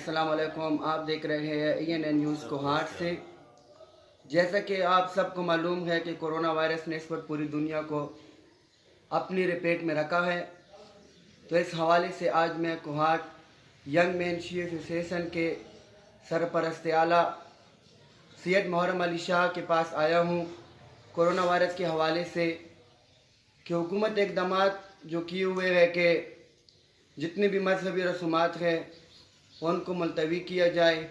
अस्सलाम वालेकुम। आप देख रहे हैं ENN न्यूज़ कोहाट से। जैसा कि आप सबको मालूम है कि कोरोना वायरस ने इस वक्त पूरी दुनिया को अपनी लपेट में रखा है, तो इस हवाले से आज मैं Kohat young man she association के सरपरस्त आला सैयद मोहर्रम अली शाह के पास आया हूँ कोरोना वायरस के हवाले से कि हुकूमत इक़दाम जो किए हुए है कि जितने भी मजहबी रसूमात हैं उनको मुलतवी किया जाए।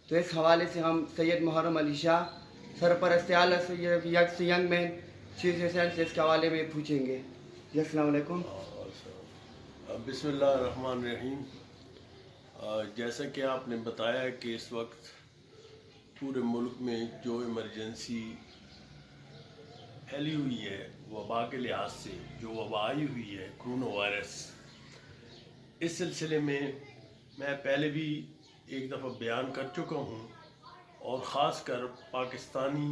तो इस हवाले से हम सैयद मोहर्रम अली शाह सरपरस्त आला यंग मैन शी एसोसिएशन से इसके हवाले में पूछेंगे। जी अस्सलाम वालेकुम। बिस्मिल्लाहिर्रहमानिर्रहीम। जैसा कि आपने बताया कि इस वक्त पूरे मुल्क में जो इमरजेंसी फैली हुई है वबा के लिहाज से, जो वबा आई हुई है कोरोना वायरस, इस सिलसिले में मैं पहले भी एक दफ़ा बयान कर चुका हूँ और ख़ास कर पाकिस्तानी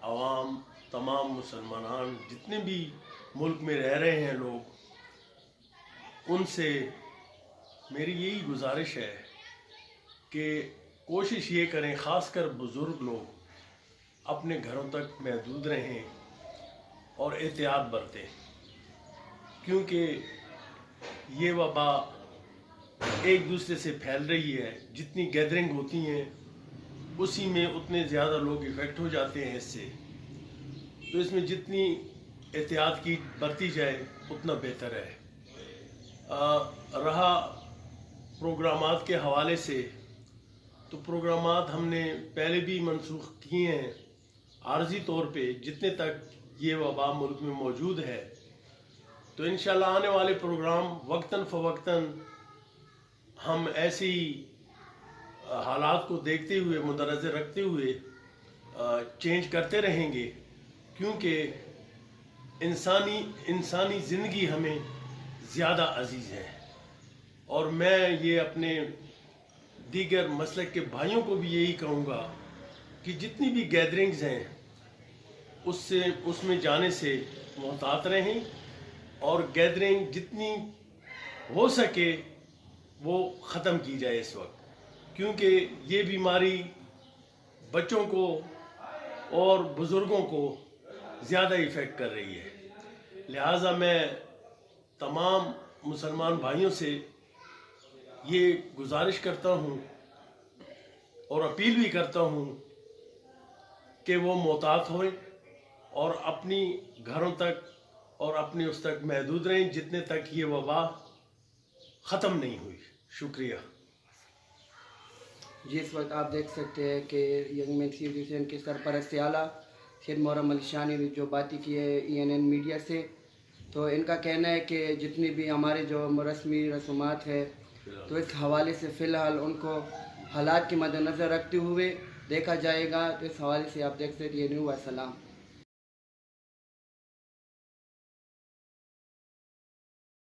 आवाम, तमाम मुसलमान जितने भी मुल्क में रह रहे हैं लोग, उनसे मेरी यही गुजारिश है कि कोशिश ये करें, ख़ास कर बुज़ुर्ग लोग अपने घरों तक महदूद रहें और एहतियात बरतें, क्योंकि ये वबा एक दूसरे से फैल रही है। जितनी गैदरिंग होती हैं उसी में उतने ज़्यादा लोग इफ़ेक्ट हो जाते हैं इससे। तो इसमें जितनी एहतियात की बरती जाए उतना बेहतर है। रहा प्रोग्रामात के हवाले से, तो प्रोग्रामात हमने पहले भी मनसूख किए हैं आर्जी तौर पे जितने तक ये वबा मुल्क में मौजूद है। तो इंशाल्लाह आने वाले प्रोग्राम वक्तन फ़वक्तन हम ऐसी हालात को देखते हुए, मुदरजे रखते हुए चेंज करते रहेंगे, क्योंकि इंसानी ज़िंदगी हमें ज़्यादा अजीज़ है। और मैं ये अपने दीगर मसलक के भाइयों को भी यही कहूँगा कि जितनी भी गैदरिंग्स हैं उसमें जाने से मुहतात रहें और गैदरिंग जितनी हो सके वो ख़त्म की जाए इस वक्त, क्योंकि ये बीमारी बच्चों को और बुज़ुर्गों को ज़्यादा इफ़ेक्ट कर रही है। लिहाजा मैं तमाम मुसलमान भाइयों से ये गुजारिश करता हूँ और अपील भी करता हूँ कि वो मोहतात हों और अपनी घरों तक और अपनी उस तक महदूद रहें जितने तक ये वबा ख़त्म नहीं हुई। शुक्रिया जी, इस वक्त आप देख सकते हैं कि यंग मैन शी एसोसिएशन के सरपरस्त आला सैयद मोहर्रम अली शाह ने जो बातें की है ENN मीडिया से, तो इनका कहना है कि जितनी भी हमारे जो रस्मी रसूमात है तो इस हवाले से फ़िलहाल उनको हालात के मद्देनज़र रखते हुए देखा जाएगा। तो इस हवाले से आप देख सकते हैं। न्यू अस्सलाम।